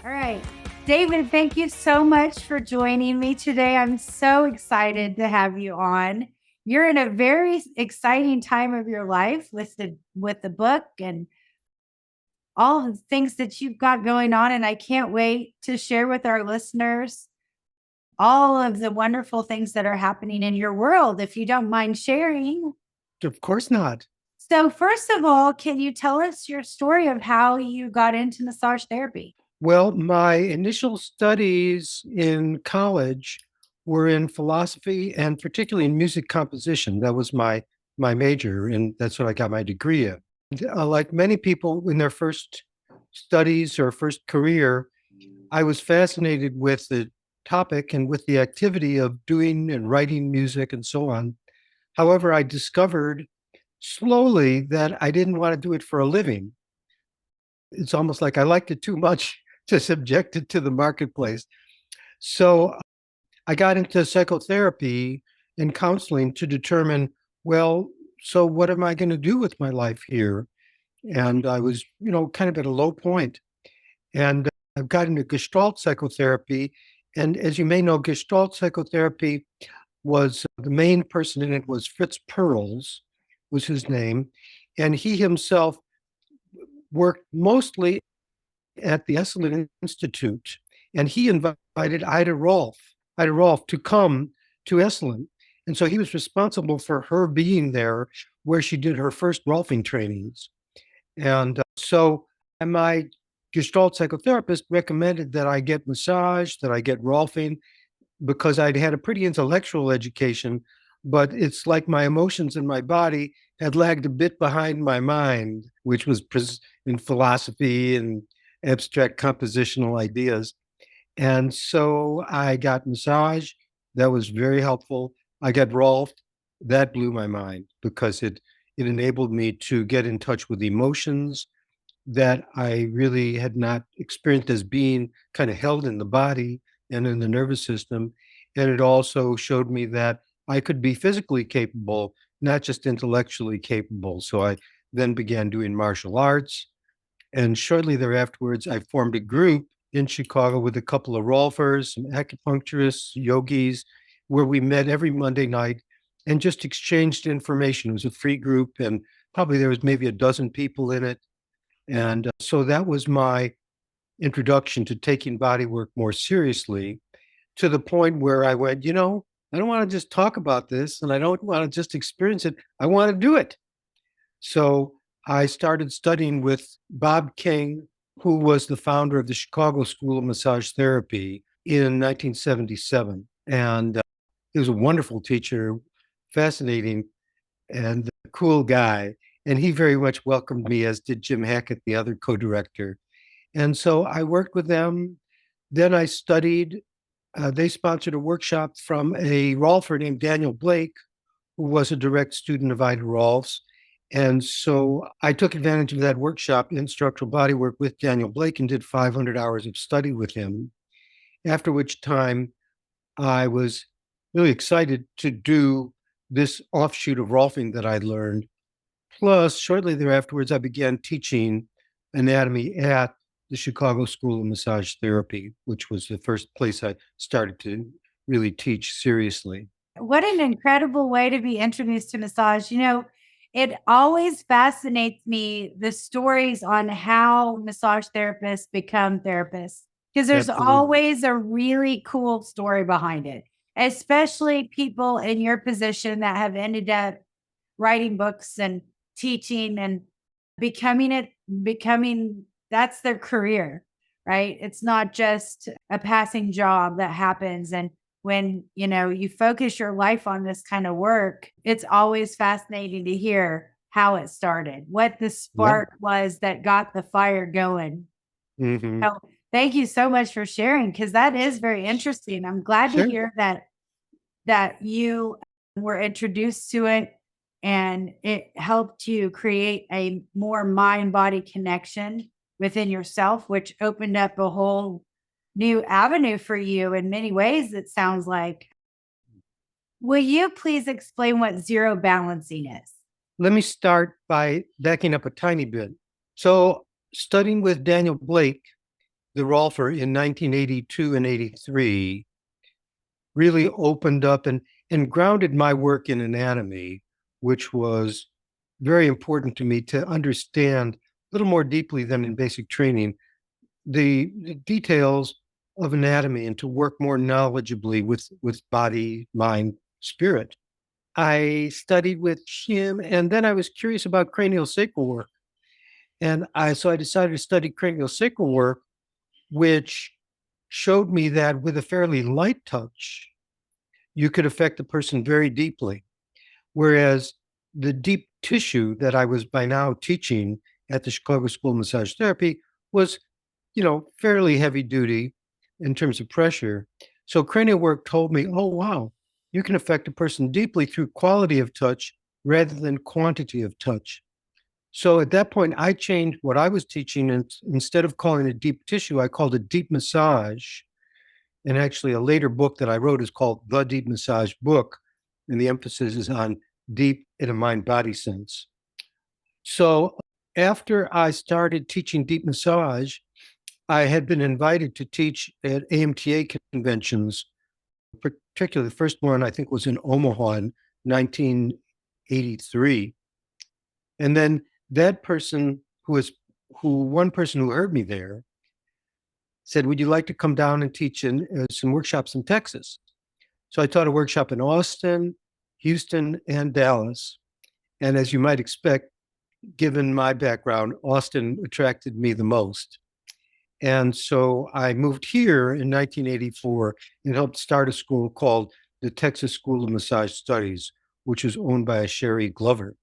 All right. David, thank you so much for joining me today. I'm so excited to have you on. You're in a very exciting time of your life with the book and all the things that you've got going on, and I can't wait to share with our listeners all of the wonderful things that are happening in your world, if you don't mind sharing. Of course not. So, first of all, can you tell us your story of how you got into massage therapy? Well, my initial studies in college were in philosophy and particularly in music composition. That was my major, and that's what I got my degree in. Like many people in their first studies or first career, I was fascinated with the topic and with the activity of doing and writing music and so on. However, I discovered slowly that I didn't want to do it for a living. It's almost like I liked it too much to subject it to the marketplace. So I got into psychotherapy and counseling to determine, well, so what am I going to do with my life here? And I was, kind of at a low point. And I've got into Gestalt psychotherapy. And as you may know, Gestalt psychotherapy was the main person in it was Fritz Perls, was his name. And he himself worked mostly at the Esalen Institute, and he invited Ida Rolf to come to Esalen. And so he was responsible for her being there where she did her first Rolfing trainings. And so my Gestalt psychotherapist recommended that I get massage, that I get Rolfing, because I'd had a pretty intellectual education, but it's like my emotions and my body had lagged a bit behind my mind, which was in philosophy and abstract compositional ideas. And so I got massage. That was very helpful. I got Rolf. That blew my mind because it enabled me to get in touch with emotions that I really had not experienced as being kind of held in the body and in the nervous system. And it also showed me that I could be physically capable, not just intellectually capable. So I then began doing martial arts. And shortly thereafterwards, I formed a group in Chicago with a couple of Rolfers, some acupuncturists, yogis, where we met every Monday night and just exchanged information. It was a free group, and probably there was maybe a dozen people in it. And so that was my introduction to taking body work more seriously, to the point where I went, I don't want to just talk about this and I don't want to just experience it. I want to do it. So I started studying with Bob King, who was the founder of the Chicago School of Massage Therapy in 1977. And he was a wonderful teacher, fascinating and a cool guy. And he very much welcomed me, as did Jim Hackett, the other co director. And so I worked with them. Then I studied. They sponsored a workshop from a Rolfer named Daniel Blake, who was a direct student of Ida Rolf's. And so I took advantage of that workshop in structural bodywork with Daniel Blake and did 500 hours of study with him. After which time I was really excited to do this offshoot of Rolfing that I learned. Plus, shortly thereafterwards, I began teaching anatomy at the Chicago School of Massage Therapy, which was the first place I started to really teach seriously. What an incredible way to be introduced to massage. It always fascinates me the stories on how massage therapists become therapists because there's Absolutely. always a really cool story behind it, especially people in your position that have ended up writing books and teaching and becoming that's their career, right? It's not just a passing job that happens. And when you focus your life on this kind of work, it's always fascinating to hear how it started, what the Yeah. spark was that got the fire going. Hmm. So thank you so much for sharing, because that is very interesting. I'm glad to Sure. hear that you were introduced to it and it helped you create a more mind body connection within yourself, which opened up a whole new avenue for you in many ways, it sounds like. Will you please explain what zero balancing is? Let me start by backing up a tiny bit. So, studying with Daniel Blake, the Rolfer in 1982 and 83 really opened up and grounded my work in anatomy, which was very important to me to understand a little more deeply than in basic training the details of anatomy and to work more knowledgeably with body, mind, spirit. I studied with him, and then I was curious about cranial sacral work, and I decided to study cranial sacral work, which showed me that with a fairly light touch, you could affect the person very deeply. Whereas the deep tissue that I was by now teaching at the Chicago School of Massage Therapy was, fairly heavy duty in terms of pressure. So cranial work told me, oh, wow, you can affect a person deeply through quality of touch rather than quantity of touch. So at that point, I changed what I was teaching. And instead of calling it deep tissue, I called it deep massage. And actually, a later book that I wrote is called The Deep Massage Book. And the emphasis is on deep in a mind body sense. So after I started teaching deep massage, I had been invited to teach at AMTA conventions, particularly the first one I think was in Omaha in 1983. And then that person one person who heard me there said, would you like to come down and teach in some workshops in Texas? So I taught a workshop in Austin, Houston, and Dallas. And as you might expect, given my background, Austin attracted me the most. And so I moved here in 1984 and helped start a school called the Texas School of Massage Studies, which is owned by Sherry Glover.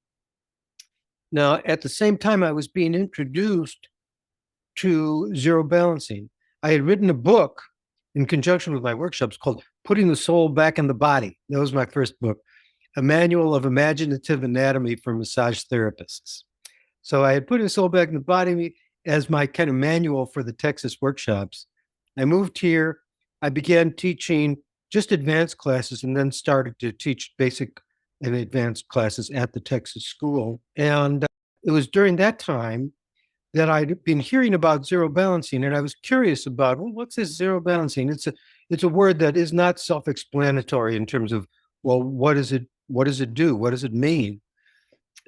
Now, at the same time, I was being introduced to zero balancing. I had written a book in conjunction with my workshops called Putting the Soul Back in the Body. That was my first book, a manual of imaginative anatomy for massage therapists. So I had put the soul back in the body as my kind of manual for the Texas workshops. I moved here. I began teaching just advanced classes and then started to teach basic and advanced classes at the Texas school. And it was during that time that I'd been hearing about zero balancing, and I was curious about, well, what's this zero balancing? It's a word that is not self-explanatory in terms of, well, what does it do? What does it mean?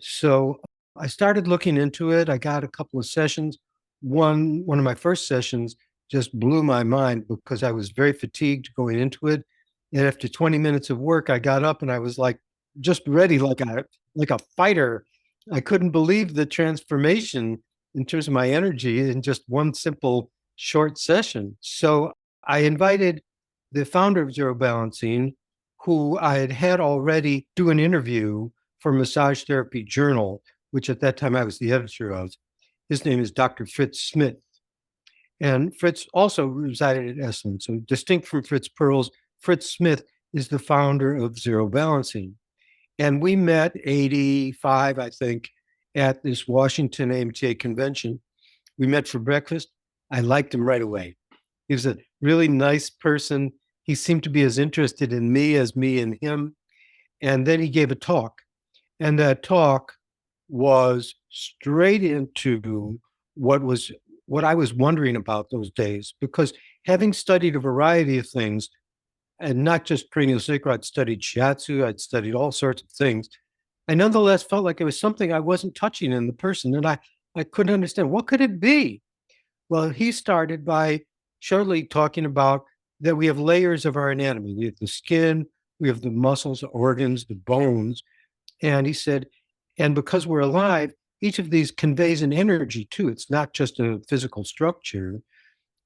So I started looking into it. I got a couple of sessions. One of my first sessions just blew my mind because I was very fatigued going into it. And after 20 minutes of work, I got up and I was like just ready, like a fighter. I couldn't believe the transformation in terms of my energy in just one simple short session. So I invited the founder of Zero Balancing, who I had already do an interview for Massage Therapy Journal, which at that time I was the editor of. His name is Dr. Fritz Smith. And Fritz also resided at Esalen. So distinct from Fritz Perls, Fritz Smith is the founder of Zero Balancing. And we met 85, I think, at this Washington AMTA convention. We met for breakfast. I liked him right away. He was a really nice person. He seemed to be as interested in me as me in him. And then he gave a talk. And that talk was straight into what I was wondering about those days, because having studied a variety of things, and not just cranial sacral, I'd studied shiatsu, I'd studied all sorts of things. I nonetheless felt like it was something I wasn't touching in the person, and I couldn't understand what could it be. Well, he started by shortly talking about that we have layers of our anatomy. We have the skin, we have the muscles, the organs, the bones, and he said, and because we're alive, each of these conveys an energy too. It's not just a physical structure.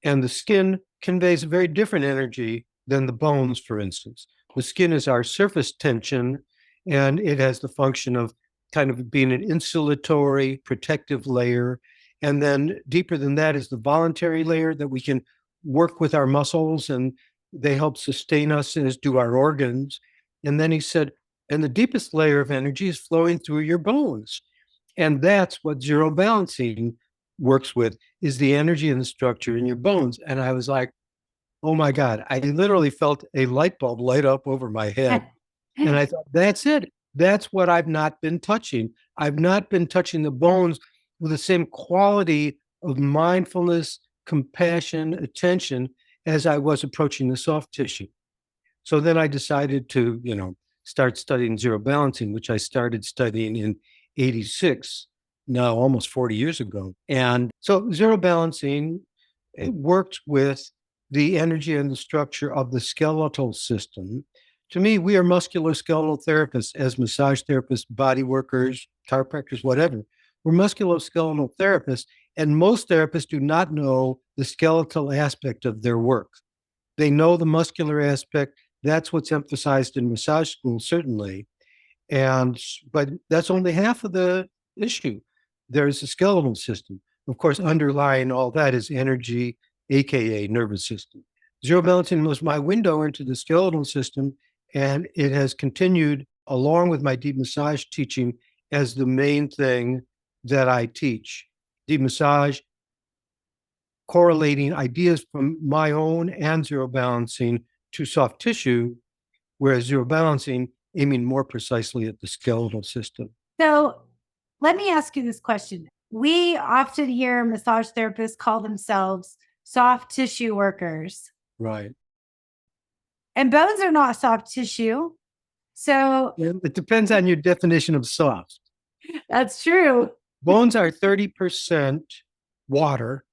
And the skin conveys a very different energy than the bones, for instance. The skin is our surface tension, and it has the function of kind of being an insulatory, protective layer. And then deeper than that is the voluntary layer that we can work with our muscles and they help sustain us, as do our organs. And then he said, and the deepest layer of energy is flowing through your bones. And that's what zero balancing works with, is the energy and the structure in your bones. And I was like, oh my God, I literally felt a light bulb light up over my head. And I thought, that's it. That's what I've not been touching. I've not been touching the bones with the same quality of mindfulness compassion, attention as I was approaching the soft tissue. So then I decided to, start studying zero balancing, which I started studying in 86, now almost 40 years ago. And so zero balancing, it worked with the energy and the structure of the skeletal system. To me, we are musculoskeletal therapists as massage therapists, body workers, chiropractors, whatever. We're musculoskeletal therapists, and most therapists do not know the skeletal aspect of their work. They know the muscular aspect. That's what's emphasized in massage school, certainly. But that's only half of the issue. There's a skeletal system. Of course, underlying all that is energy, aka nervous system. Zero balancing was my window into the skeletal system, and it has continued along with my deep massage teaching as the main thing that I teach. Deep massage, correlating ideas from my own and zero balancing to soft tissue, whereas zero balancing aiming more precisely at the skeletal system. So let me ask you this question. We often hear massage therapists call themselves soft tissue workers. Right. And bones are not soft tissue. So it depends on your definition of soft. That's true. Bones are 30% water,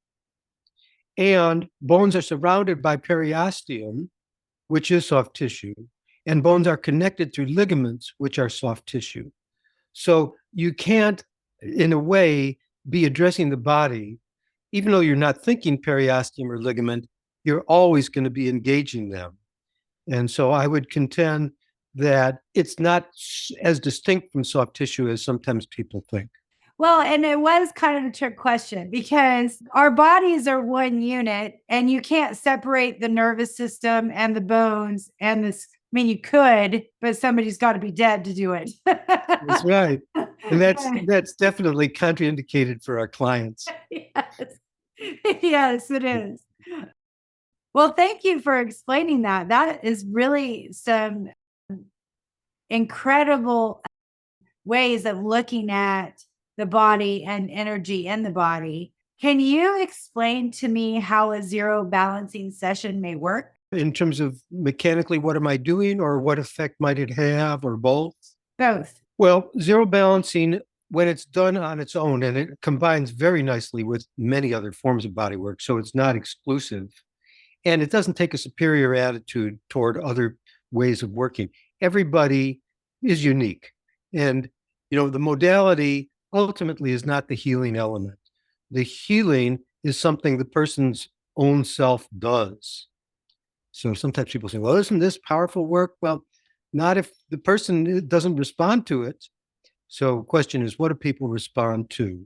and bones are surrounded by periosteum, which is soft tissue, and bones are connected through ligaments, which are soft tissue. So you can't, in a way, be addressing the body, even though you're not thinking periosteum or ligament, you're always going to be engaging them. And so I would contend that it's not as distinct from soft tissue as sometimes people think. Well, and it was kind of a trick question because our bodies are one unit and you can't separate the nervous system and the bones and this. I mean, you could, but somebody's got to be dead to do it. That's right. And that's definitely contraindicated for our clients. Yes. Yes, it is. Well, thank you for explaining that. That is really some incredible ways of looking at the body and energy in the body. Can you explain to me how a zero balancing session may work? In terms of mechanically, what am I doing, or what effect might it have, or both? Both. Well, zero balancing, when it's done on its own, and it combines very nicely with many other forms of body work, so it's not exclusive. And it doesn't take a superior attitude toward other ways of working. Everybody is unique. And, the modality ultimately is not the healing element. The healing is something the person's own self does. So sometimes people say, well, isn't this powerful work? Well, not if the person doesn't respond to it. So the question is, what do people respond to?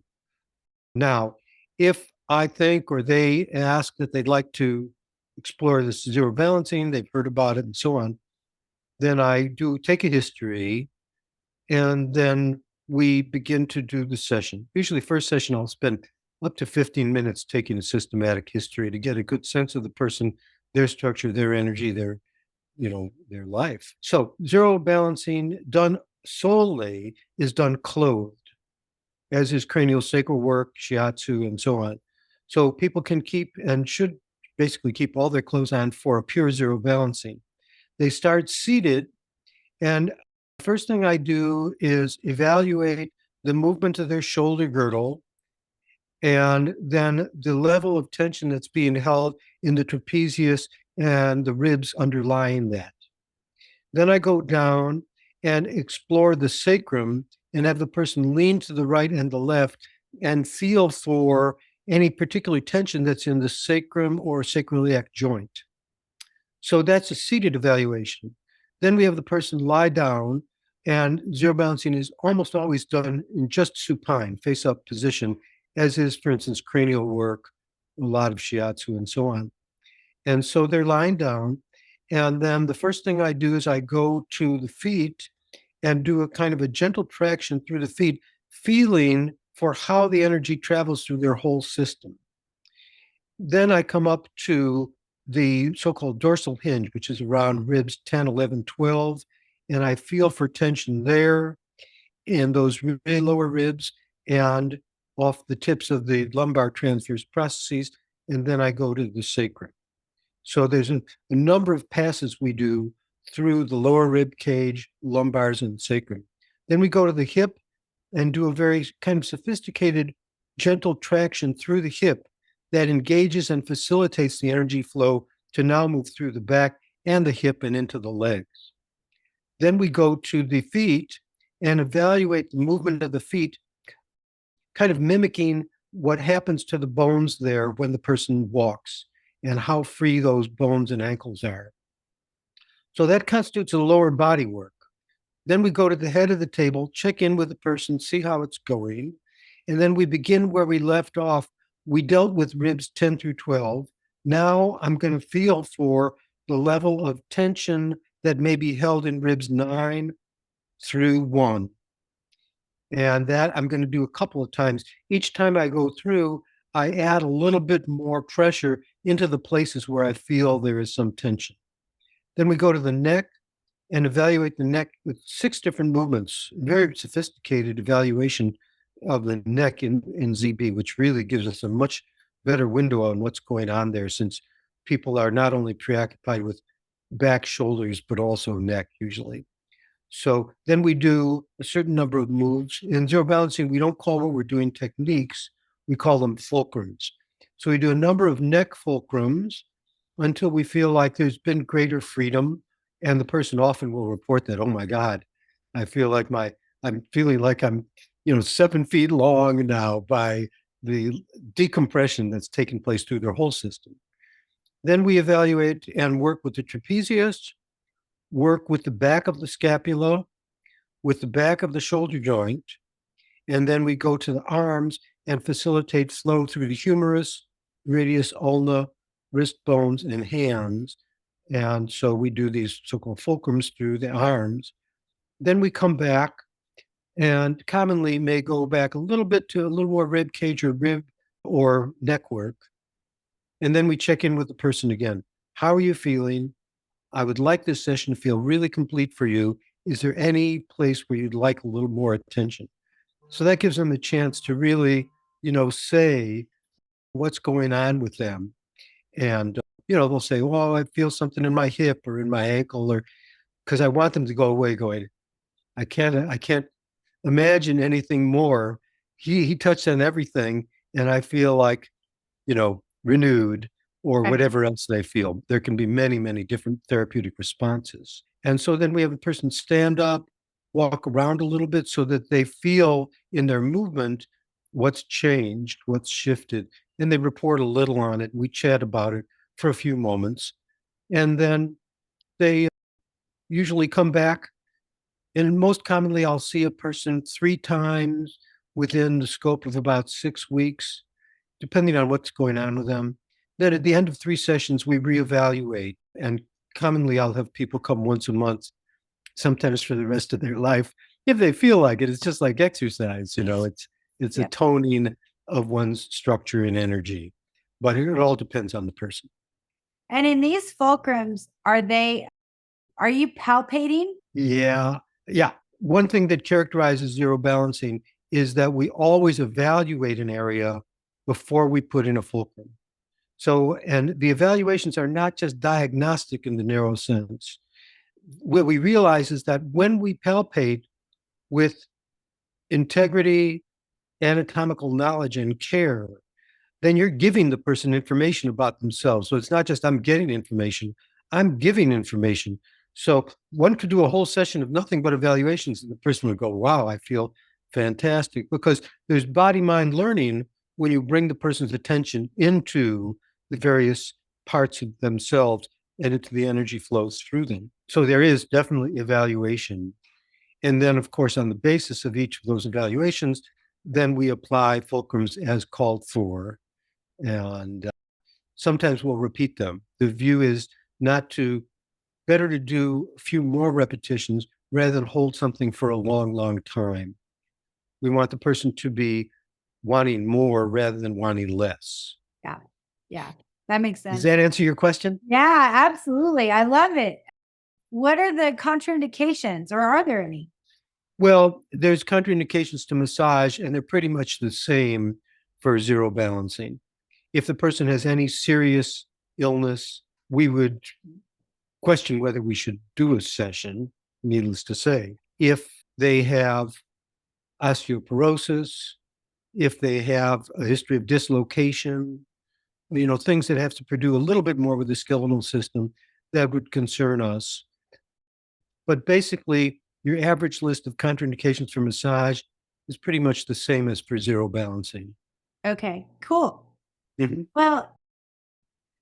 Now, if I think or they ask that they'd like to explore this zero balancing, they've heard about it and so on, then I do take a history, and then we begin to do the session. Usually first session, I'll spend up to 15 minutes taking a systematic history to get a good sense of the person, their structure, their energy, their life. So zero balancing done solely is done clothed, as is cranial sacral work, shiatsu, and so on. So people can keep and should basically keep all their clothes on for a pure zero balancing. They start seated, and the first thing I do is evaluate the movement of their shoulder girdle and then the level of tension that's being held in the trapezius and the ribs underlying that. Then I go down and explore the sacrum and have the person lean to the right and the left and feel for any particular tension that's in the sacrum or sacroiliac joint. So that's a seated evaluation. Then we have the person lie down, and zero balancing is almost always done in just supine, face up position, as is, for instance, cranial work, a lot of shiatsu, and so on. And so they're lying down. And then the first thing I do is I go to the feet and do a kind of a gentle traction through the feet, feeling for how the energy travels through their whole system. Then I come up to the so-called dorsal hinge, which is around ribs 10, 11, 12, and I feel for tension there in those really lower ribs and off the tips of the lumbar transverse processes. and then I go to the sacral. So there's a number of passes we do through the lower rib cage, lumbars, and sacrum. Then we go to the hip and do a very kind of sophisticated, gentle traction through the hip that engages and facilitates the energy flow to now move through the back and the hip and into the legs. Then we go to the feet and evaluate the movement of the feet, kind of mimicking what happens to the bones there when the person walks and how free those bones and ankles are. So that constitutes a lower body work. Then we go to the head of the table, check in with the person, see how it's going. And then we begin where we left off. We dealt with ribs 10 through 12. Now I'm going to feel for the level of tension that may be held in ribs 9 through 1. And that I'm going to do a couple of times. Each time I go through, I add a little bit more pressure into the places where I feel there is some tension. Then we go to the neck and evaluate the neck with 6 different movements, very sophisticated evaluation of the neck in ZB, which really gives us a much better window on what's going on there, since people are not only preoccupied with back, shoulders, but also neck usually. So then we do a certain number of moves. In zero balancing, we don't call what we're doing techniques, we call them fulcrums. So we do a number of neck fulcrums until we feel like there's been greater freedom. And the person often will report that, oh my God, I feel like I'm feeling like I'm, 7 feet long now by the decompression that's taken place through their whole system. Then we evaluate and work with the trapezius, work with the back of the scapula, with the back of the shoulder joint, and then we go to the arms and facilitate flow through the humerus, radius, ulna, wrist bones, and hands. And so we do these so-called fulcrums through the arms. Then we come back and commonly may go back a little bit to a little more rib cage or rib or neck work. And then we check in with the person again. How are you feeling? I would like this session to feel really complete for you. Is there any place where you'd like a little more attention? So that gives them a chance to really, say what's going on with them. And, they'll say, well, I feel something in my hip or in my ankle, or because I want them to go away going, I can't imagine anything more. He touched on everything. And I feel like, renewed, or Right. whatever else they feel. There can be many, many different therapeutic responses. And so then we have a person stand up, walk around a little bit so that they feel in their movement what's changed, what's shifted, and they report a little on it. We chat about it for a few moments. And then they usually come back. And most commonly, I'll see a person 3 times within the scope of about 6 weeks, depending on what's going on with them. Then at the end of 3 sessions, we reevaluate. And commonly, I'll have people come once a month, sometimes for the rest of their life, if they feel like it. It's just like exercise, it's a Yeah. toning of one's structure and energy. But it all depends on the person. And in these fulcrums, are you palpating? Yeah. Yeah. One thing that characterizes zero balancing is that we always evaluate an area before we put in a fulcrum. So, and the evaluations are not just diagnostic in the narrow sense. What we realize is that when we palpate with integrity, anatomical knowledge, and care, then you're giving the person information about themselves. So it's not just I'm getting information, I'm giving information. So one could do a whole session of nothing but evaluations, and the person would go, wow, I feel fantastic, because there's body mind learning when you bring the person's attention into the various parts of themselves and into the energy flows through them. So there is definitely evaluation. And then, of course, on the basis of each of those evaluations, then we apply fulcrums as called for. And sometimes we'll repeat them. The view is better to do a few more repetitions rather than hold something for a long, long time. We want the person to be wanting more rather than wanting less. Yeah. Yeah. That makes Does sense. that answer your question? Yeah, absolutely. I love it. What are the contraindications, or are there any? Well, there's contraindications to massage, and they're pretty much the same for zero balancing. If the person has any serious illness, we would question whether we should do a session, needless to say. If they have osteoporosis, if they have a history of dislocation, things that have to do a little bit more with the skeletal system, that would concern us. But basically, your average list of contraindications for massage is pretty much the same as for zero balancing. Okay, cool. Mhm. Well,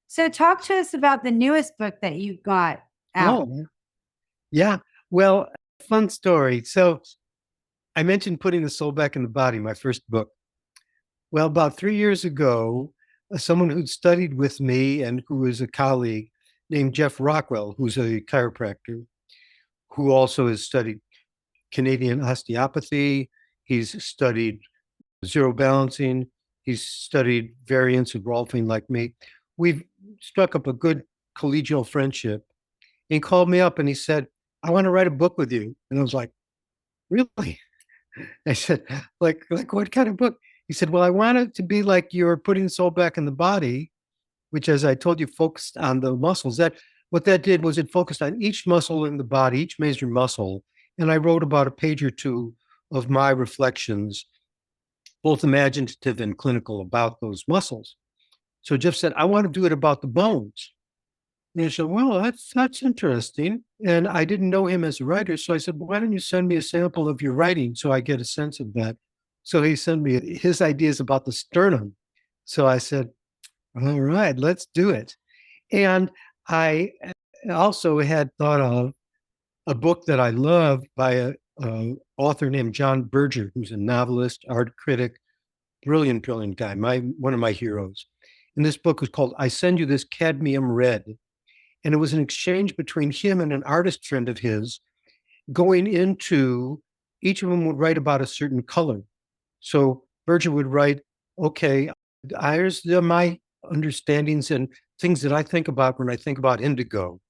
so talk to us about the newest book that you got out. Oh, yeah. Well, fun story. So I mentioned Putting the Soul Back in the Body, my first book. Well, about 3 years ago, someone who'd studied with me and who is a colleague named Jeff Rockwell, who's a chiropractor, who also has studied Canadian osteopathy. He's studied zero balancing. He's studied variants of Rolfing like me. We've struck up a good collegial friendship. He called me up and he said, I want to write a book with you. And I was like, really? I said, like what kind of book? He said, well, I want it to be like you're putting the soul back in the body, which, as I told you, focused on the muscles. That what that did was it focused on each muscle in the body, each major muscle. And I wrote about a page or two of my reflections, both imaginative and clinical, about those muscles. So Jeff said, I want to do it about the bones. And I said, well, that's interesting. And I didn't know him as a writer. So I said, well, why don't you send me a sample of your writing so I get a sense of that? So he sent me his ideas about the sternum. So I said, all right, let's do it. And I also had thought of a book that I love by a author named John Berger, who's a novelist, art critic, brilliant, brilliant guy, one of my heroes. And this book was called I Send You This Cadmium Red. And it was an exchange between him and an artist friend of his going into, each of them would write about a certain color. So Berger would write, okay, here's my understandings and things that I think about when I think about indigo.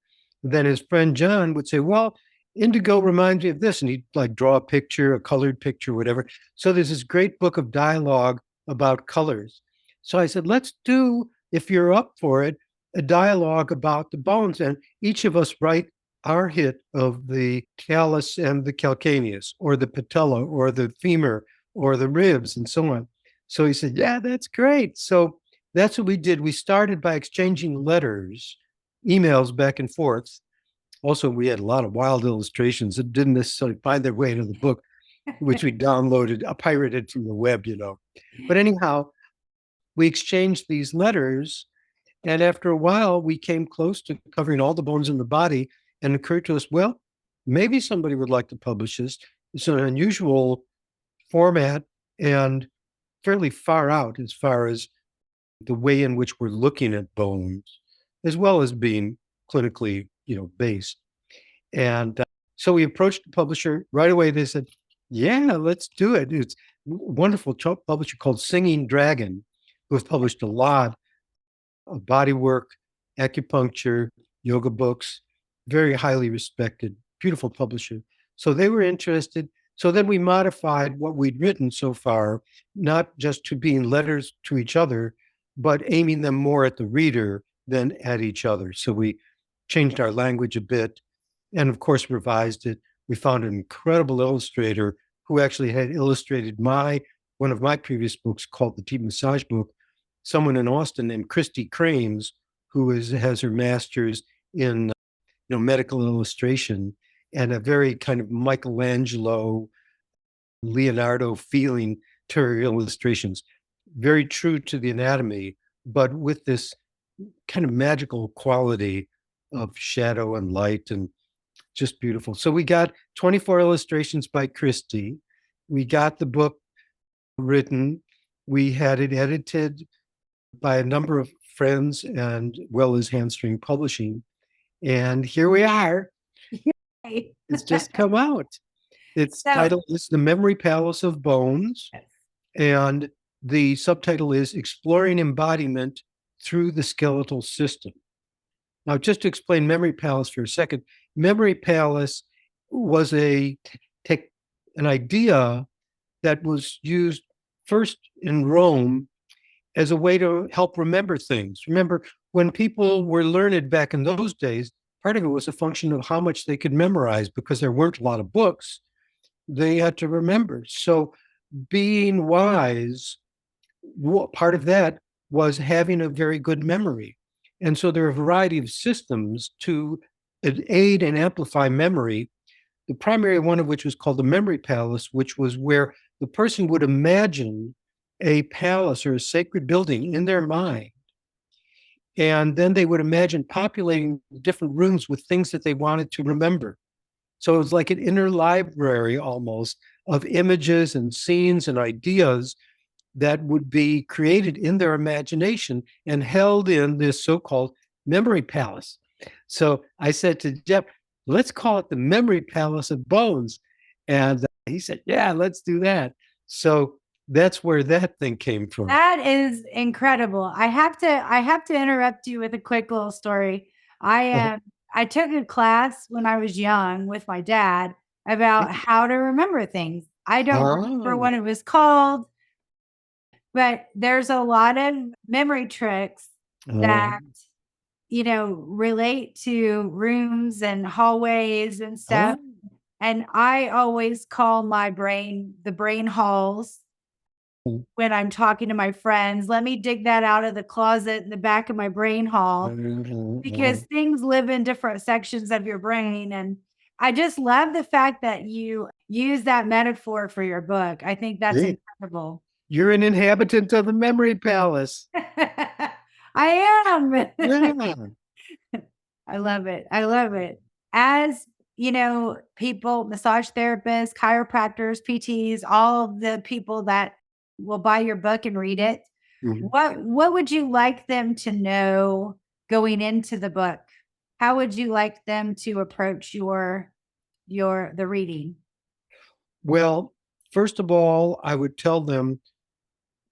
Then his friend John would say, well, indigo reminds me of this. And he'd like draw a picture, a colored picture, whatever. So there's this great book of dialogue about colors. So I said, let's do, if you're up for it, a dialogue about the bones. And each of us write our hit of the talus and the calcaneus, or the patella, or the femur, or the ribs, and so on. So he said, yeah, that's great. So that's what we did. We started by exchanging letters, emails back and forth. Also, we had a lot of wild illustrations that didn't necessarily find their way into the book, which we downloaded, pirated from the web. But anyhow, we exchanged these letters. And after a while, we came close to covering all the bones in the body, and it occurred to us, well, maybe somebody would like to publish this. It's an unusual format and fairly far out as far as the way in which we're looking at bones, as well as being clinically, based. And so we approached the publisher right away. They said, yeah, let's do it. It's a wonderful publisher called Singing Dragon, who has published a lot of body work, acupuncture, yoga books, very highly respected, beautiful publisher. So they were interested. So then we modified what we'd written so far, not just to being letters to each other, but aiming them more at the reader than at each other. So we changed our language a bit and, of course, revised it. We found an incredible illustrator who actually had illustrated one of my previous books called the Deep Massage Book, someone in Austin named Christy Crames, who has her master's in medical illustration and a very kind of Michelangelo, Leonardo feeling to her illustrations, very true to the anatomy, but with this kind of magical quality of shadow and light, and just beautiful. So we got 24 illustrations by Christy. We got the book written. We had it edited by a number of friends and well as Handstring Publishing. And here we are. It's just come out. Its title is The Memory Palace of Bones. And the subtitle is Exploring Embodiment Through the Skeletal System. Now, just to explain Memory Palace for a second, Memory Palace was an idea that was used first in Rome as a way to help remember things. Remember, when people were learned back in those days, part of it was a function of how much they could memorize because there weren't a lot of books they had to remember. So being wise, part of that was having a very good memory. And so there are a variety of systems to aid and amplify memory. The primary one of which was called the memory palace, which was where the person would imagine a palace or a sacred building in their mind. And then they would imagine populating different rooms with things that they wanted to remember. So it was like an inner library almost of images and scenes and ideas that would be created in their imagination and held in this so-called memory palace. So I said to Jeff, let's call it the memory palace of bones. And he said, yeah, let's do that. So that's where that thing came from. That is incredible. I have to interrupt you with a quick little story. I Uh-huh. am I took a class when I was young with my dad about how to remember things. I don't remember Oh, what it was called, but there's a lot of memory tricks oh, that relate to rooms and hallways and stuff. oh. And I always call my brain the brain halls when I'm talking to my friends. Let me dig that out of the closet in the back of my brain hall because things live in different sections of your brain. And I just love the fact that you use that metaphor for your book. I think that's Hey, incredible. you're an inhabitant of the memory palace. I am. Yeah. I love it. I love it. As people, massage therapists, chiropractors, PTs, all of the people that will buy your book and read it, Mhm. what would you like them to know going into the book? How would you like them to approach the reading? Well, first of all, I would tell them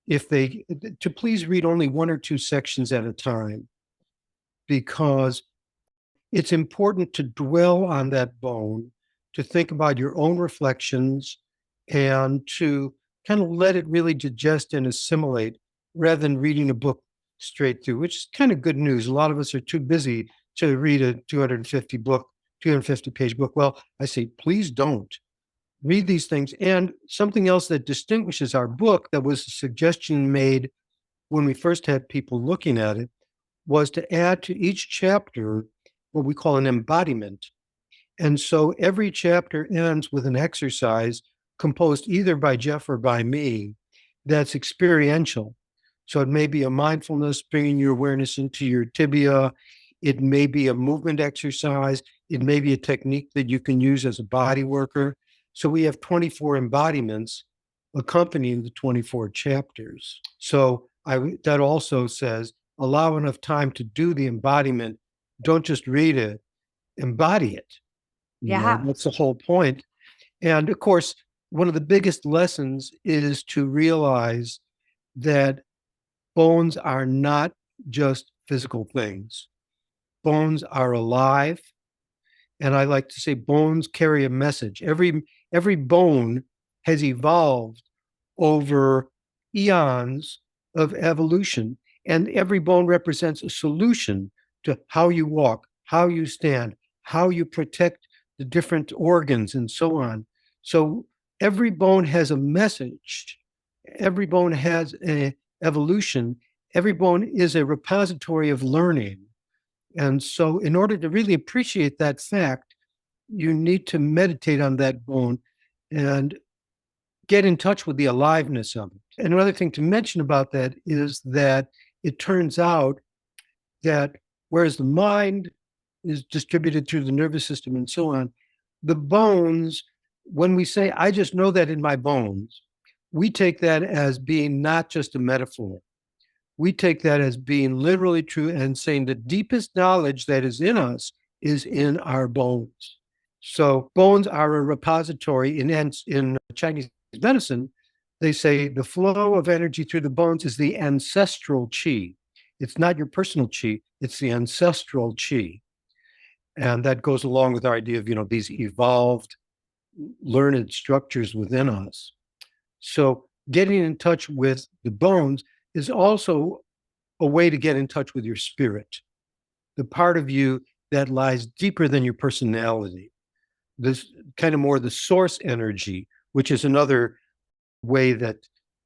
if they to please read only one or two sections at a time because it's important to dwell on that bone, to think about your own reflections, and to kind of let it really digest and assimilate rather than reading a book straight through, which is kind of good news. A lot of us are too busy to read a 250 page book. Well, I say, please don't read these things. And something else that distinguishes our book that was a suggestion made when we first had people looking at it was to add to each chapter what we call an embodiment. And so every chapter ends with an exercise composed either by Jeff or by me that's experiential. So it may be a mindfulness, bringing your awareness into your tibia. It may be a movement exercise. It may be a technique that you can use as a body worker. So we have 24 embodiments accompanying the 24 chapters. So that also says allow enough time to do the embodiment. Don't just read it, embody it. Yeah. That's the whole point. And of course, one of the biggest lessons is to realize that bones are not just physical things. Bones are alive. And I like to say bones carry a message. Every bone has evolved over eons of evolution, and every bone represents a solution to how you walk, how you stand, how you protect the different organs, and so on. So every bone has a message. Every bone has an evolution. Every bone is a repository of learning. And so, in order to really appreciate that fact, you need to meditate on that bone and get in touch with the aliveness of it. And another thing to mention about that is that it turns out that whereas the mind is distributed through the nervous system and so on, the bones, when we say, I just know that in my bones, we take that as being not just a metaphor. We take that as being literally true and saying the deepest knowledge that is in us is in our bones. So bones are a repository in Chinese medicine. They say the flow of energy through the bones is the ancestral chi. It's not your personal chi, it's the ancestral chi. And that goes along with our idea of, these evolved, learned structures within us. So getting in touch with the bones is also a way to get in touch with your spirit, the part of you that lies deeper than your personality, this kind of more the source energy, which is another way that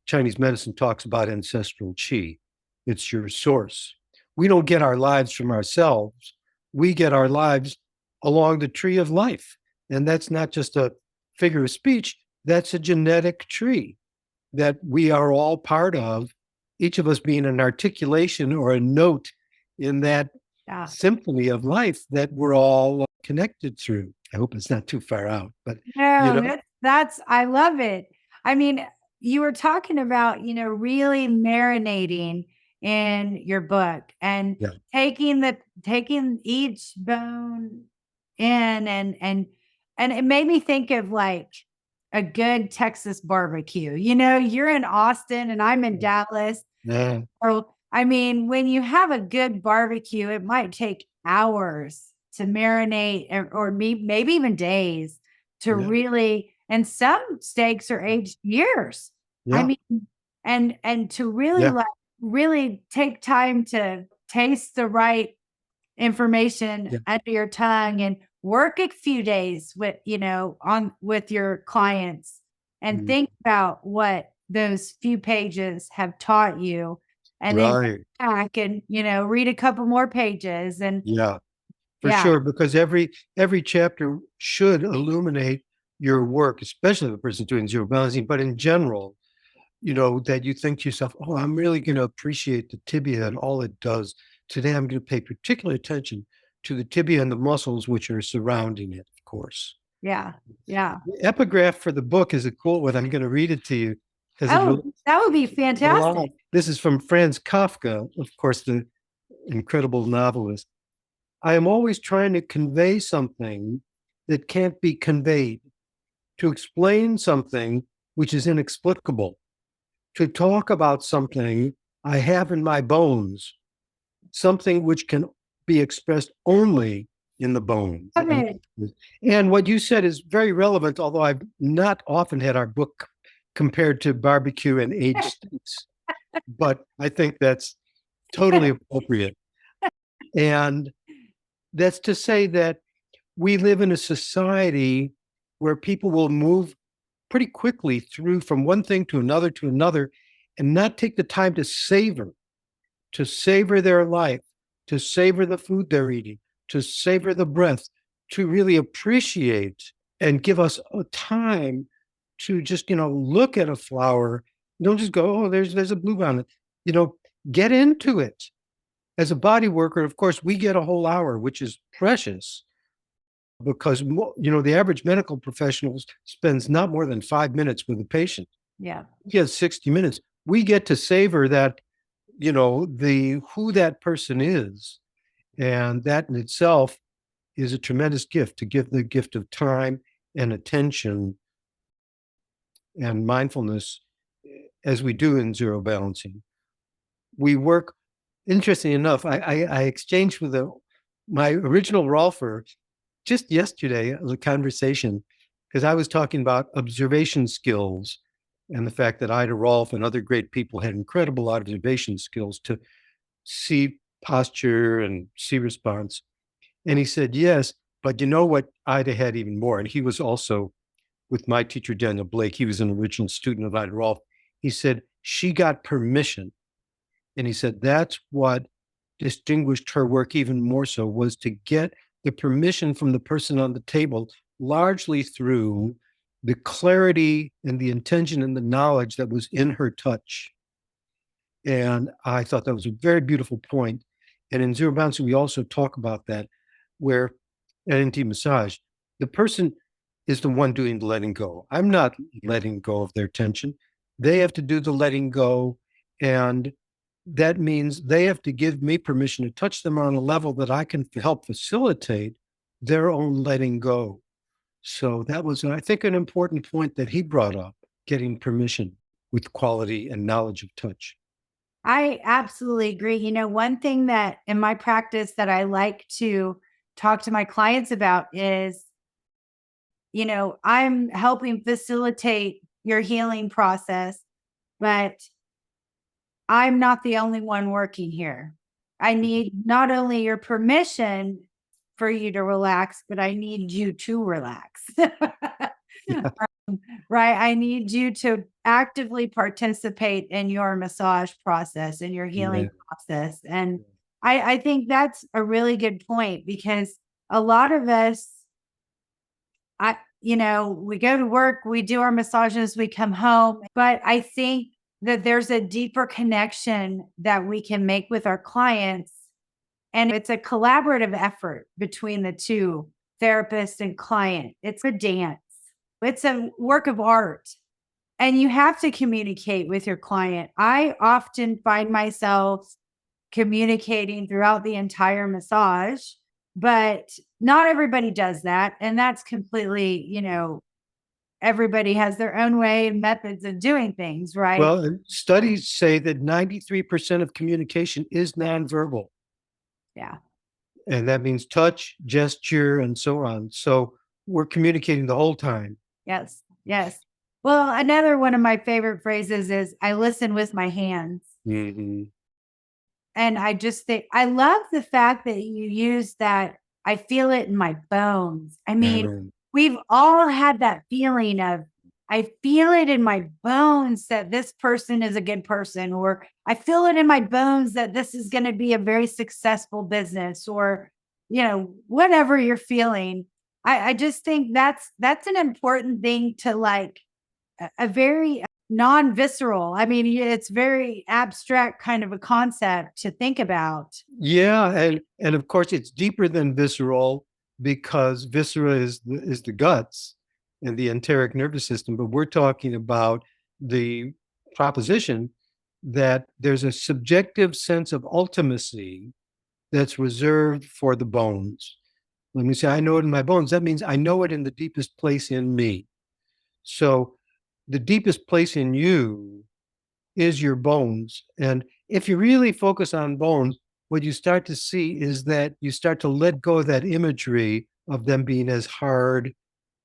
Chinese medicine talks about ancestral qi. It's your source. We don't get our lives from ourselves. We get our lives along the tree of life. And that's not just a figure of speech, that's a genetic tree that we are all part of, each of us being an articulation or a note in that Yeah. symphony of life that we're all connected through. I hope it's not too far out, but you No, know, that's I love it. I mean, you were talking about, really marinating in your book and yeah, taking each bone in and it made me think of like a good Texas barbecue. You're in Austin and I'm in Dallas. yeah, So, I mean, when you have a good barbecue, it might take hours to marinate or maybe even days to yeah, really, and some steaks are aged years. I yeah, mean, and to really yeah, like really take time to taste the right information yeah. under your tongue and work a few days on with your clients and Mm, think about what those few pages have taught you and then right. go back and read a couple more pages and Yeah, for yeah, sure. Because every chapter should illuminate your work, especially the person doing zero balancing, but in general, that you think to yourself, oh, I'm really going to appreciate the tibia and all it does. Today, I'm going to pay particular attention to the tibia and the muscles which are surrounding it, of course. yeah, yeah. The epigraph for the book is a cool one. I'm going to read it to you because it Oh, relates that would be a lot. fantastic. This is from Franz Kafka, of course, the incredible novelist. I am always trying to convey something that can't be conveyed, to explain something which is inexplicable, to talk about something I have in my bones, something which can be expressed only in the bones. I mean, And what you said is very relevant, although I've not often had our book compared to barbecue and aged steaks, but I think that's totally appropriate. And that's to say that we live in a society where people will move pretty quickly through from one thing to another, and not take the time to savor their life, to savor the food they're eating, to savor the breath, to really appreciate and give us a time to just, look at a flower. Don't just go, oh, there's a blue on it. You know, get into it. As a body worker, of course, we get a whole hour, which is precious because the average medical professional spends not more than 5 minutes with a patient. yeah. He has 60 minutes. We get to savor that, the who that person is. And that in itself is a tremendous gift, to give the gift of time and attention and mindfulness as we do in zero balancing. We work, interesting enough, I exchanged with my original Rolfer just yesterday, a conversation, because I was talking about observation skills and the fact that Ida Rolf and other great people had incredible observation skills to see posture and see response. And he said, yes, but you know what Ida had even more? And he was also with my teacher, Daniel Blake. He was an original student of Ida Rolf. He said, she got permission. And he said, that's what distinguished her work even more so, was to get the permission from the person on the table, largely through the clarity and the intention and the knowledge that was in her touch. And I thought that was a very beautiful point. And in Zero Balancing, we also talk about that, where at NT Massage, the person is the one doing the letting go. I'm not letting go of their tension. They have to do the letting go. And that means they have to give me permission to touch them on a level that I can help facilitate their own letting go. So that was, I think, an important point that he brought up, getting permission with quality and knowledge of touch. I absolutely agree. One thing that in my practice that I like to talk to my clients about is, I'm helping facilitate your healing process, but I'm not the only one working here. I need not only your permission for you to relax, but I need you to relax. Right. I need you to actively participate in your massage process and your healing Yeah. process. And I think that's a really good point because a lot of us, we go to work, we do our massages, we come home, but I think that there's a deeper connection that we can make with our clients. And it's a collaborative effort between the two, therapist and client. It's a dance, it's a work of art. And you have to communicate with your client. I often find myself communicating throughout the entire massage, but not everybody does that. And that's completely, everybody has their own way and methods of doing things, right? Well, studies say that 93% of communication is nonverbal, Yeah. and that means touch, gesture, and so on. So we're communicating the whole time. Yes. Yes. Well, another one of my favorite phrases is I listen with my hands. Mhm. And I just think I love the fact that you use that. I feel it in my bones. I mean, Amen. we've all had that feeling of, I feel it in my bones that this person is a good person, or I feel it in my bones that this is going to be a very successful business, or, whatever you're feeling. I just think that's an important thing to like a very non-visceral. I mean, it's very abstract kind of a concept to think about. Yeah, and of course it's deeper than visceral because viscera is the guts and the enteric nervous system, but we're talking about the proposition that there's a subjective sense of ultimacy that's reserved for the bones. Let me say, I know it in my bones. That means I know it in the deepest place in me. So the deepest place in you is your bones. And if you really focus on bones, what you start to see is that you start to let go of that imagery of them being as hard,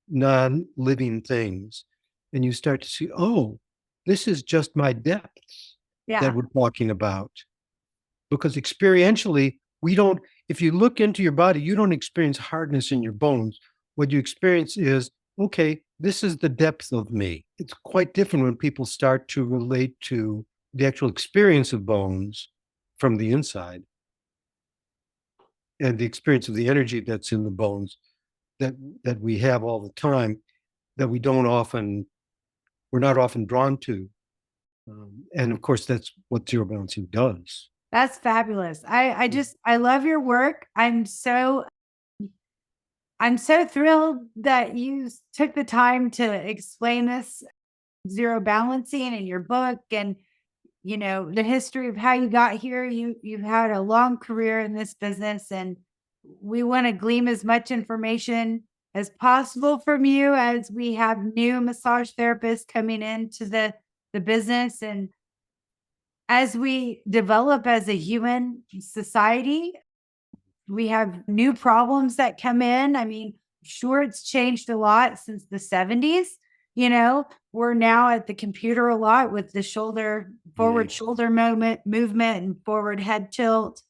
non living things. And you start to see, oh, this is just my depths that Yeah. we're talking about. Because experientially, we don't, if you look into your body, you don't experience hardness in your bones. What you experience is, okay, this is the depth of me. It's quite different when people start to relate to the actual experience of bones from the inside and the experience of the energy that's in the bones that that we have all the time that we're not often drawn to. And of course, that's what zero balancing does. That's fabulous. I love your work. I'm so thrilled that you took the time to explain this zero balancing in your book, and the history of how you got here. You've had a long career in this business, and we want to glean as much information as possible from you as we have new massage therapists coming into the business, and as we develop as a human society, we have new problems that come in. I mean, sure, it's changed a lot since the 70s. We're now at the computer a lot with the forward Mm. shoulder movement and forward head tilt.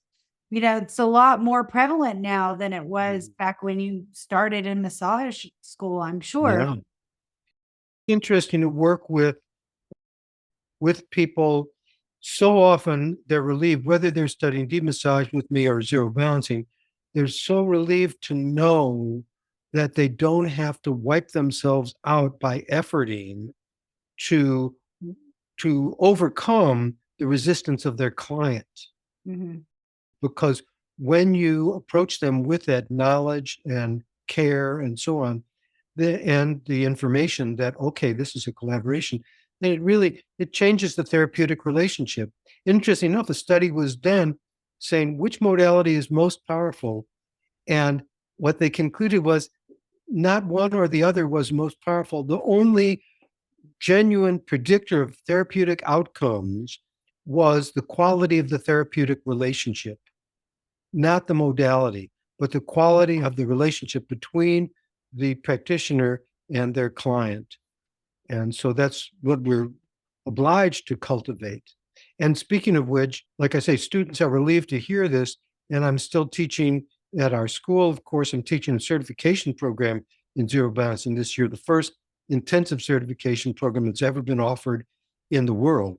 It's a lot more prevalent now than it was back when you started in massage school, I'm sure. Yeah. Interesting to work with people. So often they're relieved, whether they're studying deep massage with me or zero balancing, they're so relieved to know that they don't have to wipe themselves out by efforting to to overcome the resistance of their client. Mhm. Because when you approach them with that knowledge and care and so on, and the information that okay, this is a collaboration, then it changes the therapeutic relationship. Interesting enough, a study was done saying which modality is most powerful, and what they concluded was not one or the other was most powerful. The only genuine predictor of therapeutic outcomes was the quality of the therapeutic relationship, not the modality, but the quality of the relationship between the practitioner and their client. And so that's what we're obliged to cultivate. And speaking of which, like I say, students are relieved to hear this, and I'm still teaching at our school. Of course, I'm teaching a certification program in zero balancing this year, the first intensive certification program that's ever been offered in the world.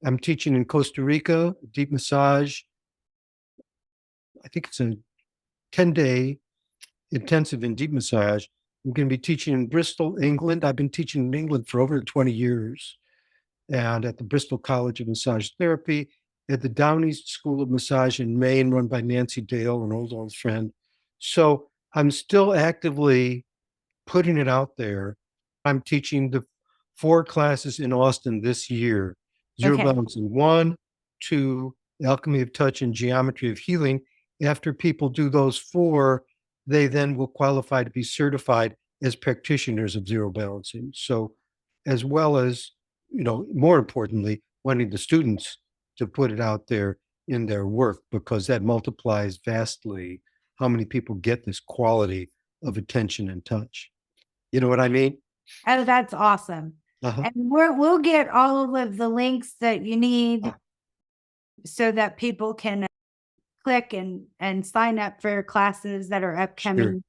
I'm teaching in Costa Rica, deep massage. I think it's a 10-day intensive in deep massage. I'm going to be teaching in Bristol, England. I've been teaching in England for over 20 years, and at the Bristol College of Massage Therapy, at the Downey School of Massage in Maine, run by Nancy Dale, an old friend. So I'm still actively putting it out there. I'm teaching the 4 classes in Austin this year: Zero Okay. Balancing 1, 2, Alchemy of Touch, and Geometry of Healing. After people do those 4, they then will qualify to be certified as practitioners of zero balancing. So, as well as, more importantly, wanting the students to put it out there in their work, because that multiplies vastly how many people get this quality of attention and touch. You know what I mean? Oh, that's awesome. Uh-huh. And we'll get all of the links that you need Ah, so that people can click and sign up for classes that are sure. upcoming.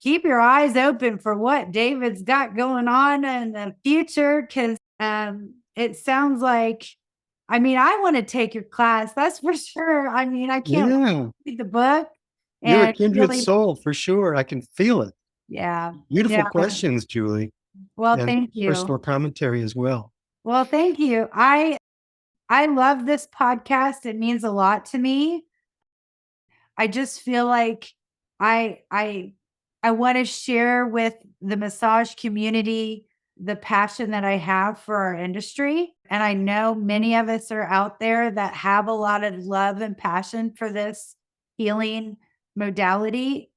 Keep your eyes open for what David's got going on in the future, because it sounds like, I mean, I want to take your class, that's for sure. I mean, I can't wait Yeah. to read the book You're a and kindred really, soul for sure. I can feel it. yeah, Beautiful yeah. questions, Julie, Well, and thank personal you. commentary as well. Well, thank you. I love this podcast. It means a lot to me. I just feel like I I I want to share with the massage community the passion that I have for our industry. And I know many of us are out there that have a lot of love and passion for this healing modality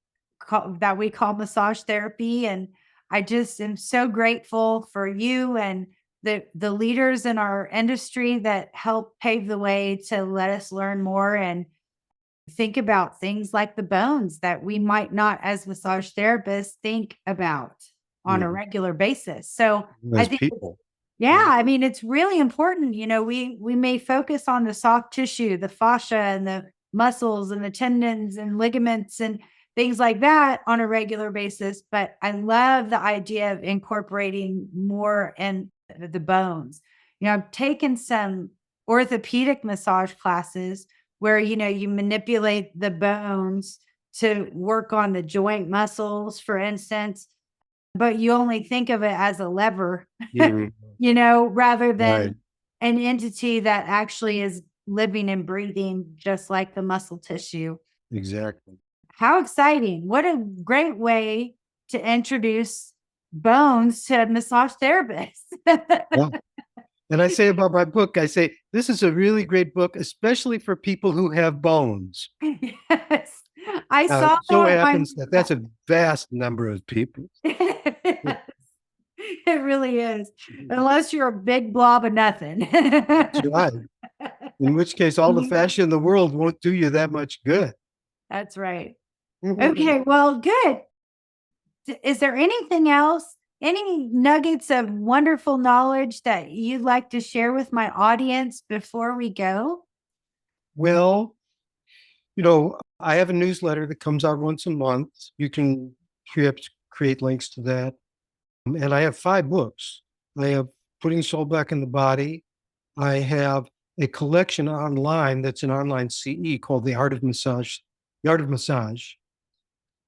that we call massage therapy. And I just am so grateful for you and the leaders in our industry that help pave the way to let us learn more and think about things like the bones that we might not, as massage therapists, think about on a Mhm. regular basis. So I As think it's, people. yeah, Yeah. I mean, it's really important. We may focus on the soft tissue, the fascia and the muscles and the tendons and ligaments and things like that on a regular basis. But I love the idea of incorporating more in the bones. I've taken some orthopedic massage classes where you manipulate the bones to work on the joint muscles, for instance, but you only think of it as a lever, Mhm. rather Right. than an entity that actually is living and breathing just like the muscle tissue. Exactly. How exciting. What a great way to introduce bones to massage therapists. Yeah. And I say about my book, I say, this is a really great book, especially for people who have bones. Yes. I Now, it saw so that my happens that that's a vast number of people. It really is, unless you're a big blob of nothing. That's right. In which case, all the fascia in the world won't do you that much good. That's right. Okay, well, good. Is there anything else, any nuggets of wonderful knowledge that you'd like to share with my audience before we go? Well, I have a newsletter that comes out once a month. You can create links to that. And I have 5 books. I have Putting Soul Back in the Body. I have a collection online that's an online CE called The Art of Massage. The Art of Massage.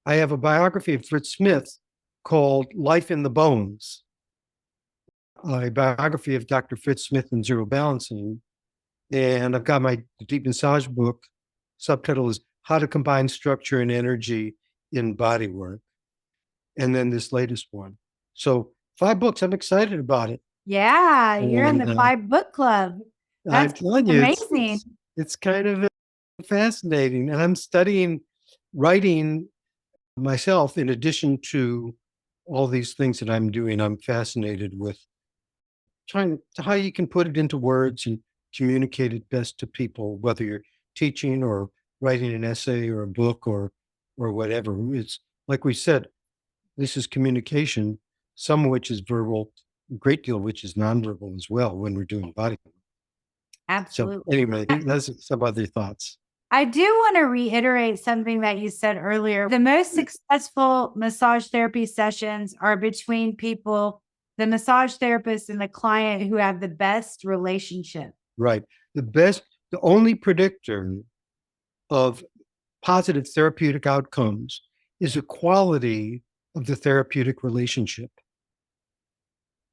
I have a biography of Fritz Smith called Life in the Bones, a biography of Dr. Fritz Smith and Zero Balancing. And I've got my deep massage book. Subtitle is How to Combine Structure and Energy in Body Work. And then this latest one. So 5 books. I'm excited about it. Yeah, you're in And the 5 book club. I'm That's telling you, amazing. it's kind of fascinating. And I'm studying writing myself in addition to all these things that I'm doing. I'm fascinated with trying to how you can put it into words and communicate it best to people, whether you're teaching or writing an essay or a book or whatever. It's like we said, this is communication, some of which is verbal, a great deal of which is nonverbal as well when we're doing body. So Absolutely. anyway, that's some other thoughts. I do want to reiterate something that you said earlier. The most successful massage therapy sessions are between people, the massage therapist and the client, who have the best relationship. Right. The only predictor of positive therapeutic outcomes is the quality of the therapeutic relationship.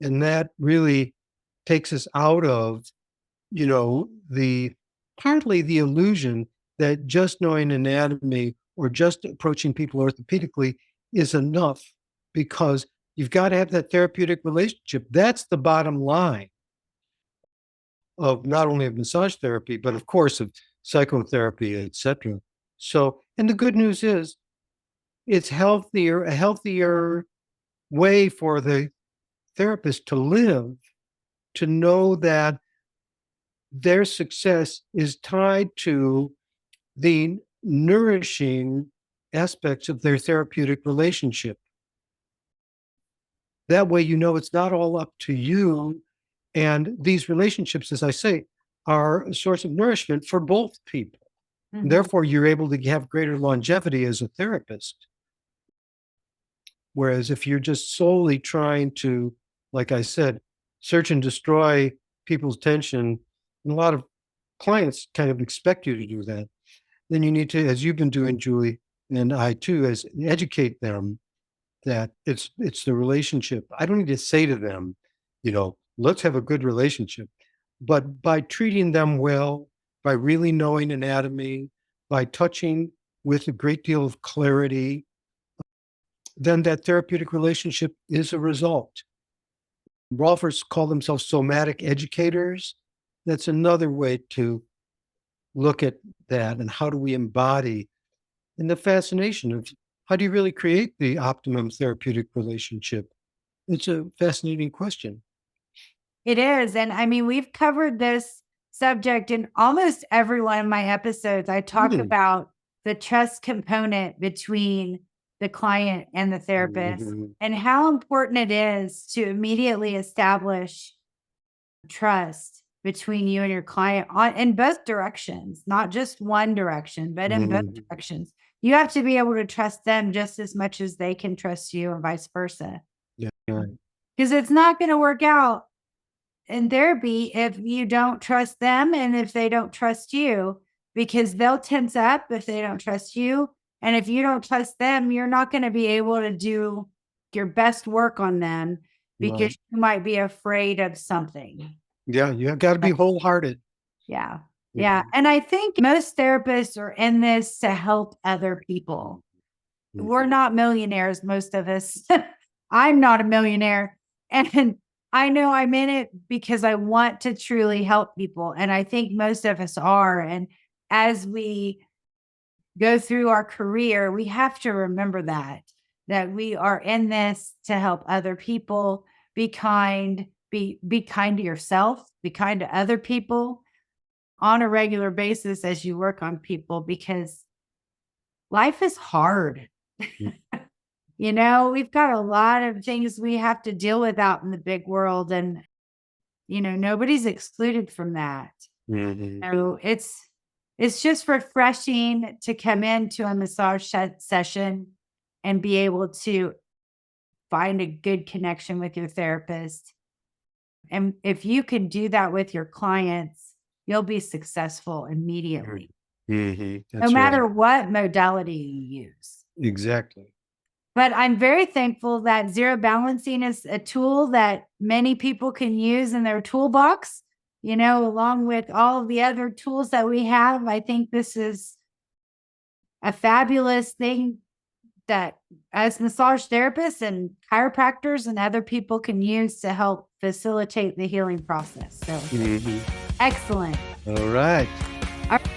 And that really takes us out of, the partly the illusion that just knowing anatomy or just approaching people orthopedically is enough, because you've got to have that therapeutic relationship. That's the bottom line of not only of massage therapy, but of course of psychotherapy, etc. So, and the good news is it's a healthier way for the therapist to live, to know that their success is tied to the nourishing aspects of their therapeutic relationship. That way, it's not all up to you. And these relationships, as I say, are a source of nourishment for both people. Mhm. Therefore, you're able to have greater longevity as a therapist. Whereas if you're just solely trying to, like I said, search and destroy people's tension, and a lot of clients kind of expect you to do that, then you need to, as you've been doing, Julie, and I too, as educate them that it's the relationship. I don't need to say to them, let's have a good relationship. But by treating them well, by really knowing anatomy, by touching with a great deal of clarity, then that therapeutic relationship is a result. Rolfers call themselves somatic educators. That's another way to look at that. And how do we embody, and the fascination of how do you really create the optimum therapeutic relationship? It's a fascinating question. It is. And I mean, we've covered this subject in almost every one of my episodes. I talk about the trust component between the client and the therapist, and how important it is to immediately establish trust between you and your client in both directions, not just one direction, but in both directions. You have to be able to trust them just as much as they can trust you, and vice versa. Yeah. Because it's not going to work out in therapy if you don't trust them and if they don't trust you, because they'll tense up if they don't trust you. And if you don't trust them, you're not going to be able to do your best work on them, because you might be afraid of something. Yeah, you have got to be wholehearted. Yeah. Yeah. And I think most therapists are in this to help other people. We're not millionaires, most of us. I'm not a millionaire. And I know I'm in it because I want to truly help people. And I think most of us are. And as we go through our career, we have to remember that we are in this to help other people. Be kind, be kind to yourself, be kind to other people on a regular basis as you work on people, because life is hard. We've got a lot of things we have to deal with out in the big world, and nobody's excluded from that. So it's just refreshing to come into a massage session and be able to find a good connection with your therapist. And if you can do that with your clients, you'll be successful immediately, no matter what modality you use. Exactly. But I'm very thankful that zero balancing is a tool that many people can use in their toolbox, along with all of the other tools that we have. I think this is a fabulous thing that as massage therapists and chiropractors and other people can use to help facilitate the healing process. So excellent. All right. All right.